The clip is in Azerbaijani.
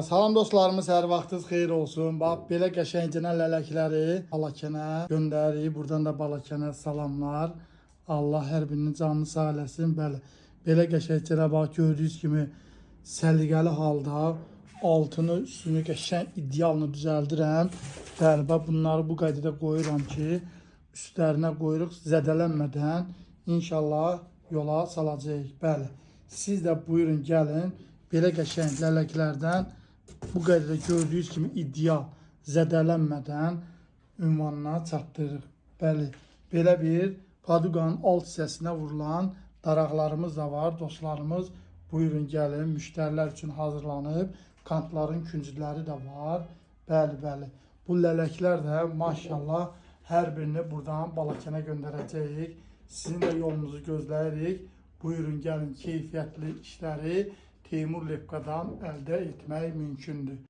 Salam dostlarımız, hər vaxtınız xeyir olsun. Bax, belə qəşəngcə lələkləri Balakənə göndəririk. Buradan da Balakənə salamlar. Allah hər birinin canını sağ eləsin. Bəli, belə qəşəngcə bax, gördüyünüz kimi səliqəli halda altını, üstünü qəşəng idealını düzəldirəm. Bəli, bax, bunları bu qaydada qoyuram ki, üstlərinə qoyuruq zədələnmədən inşallah yola salacağıq. Bəli, siz də buyurun gəlin. Belə qəşəng lələklərdən bu qaydada gördüyünüz kimi ideal zədələnmədən ünvanına çatdırırıq. Bəli, belə bir paduqanın alt hissəsinə vurulan daraqlarımız da var. Dostlarımız buyurun gəlin, müştərilər üçün hazırlanıb. Kantların küncləri də var. Bəli, bəli. Bu lələklər də maşallah hər birini buradan Balakənə göndərəcəyik. Sizin də yolunuzu gözləyirik. Buyurun gəlin, keyfiyyətli işləri Teymur Lepqadan əldə etmək mümkündür.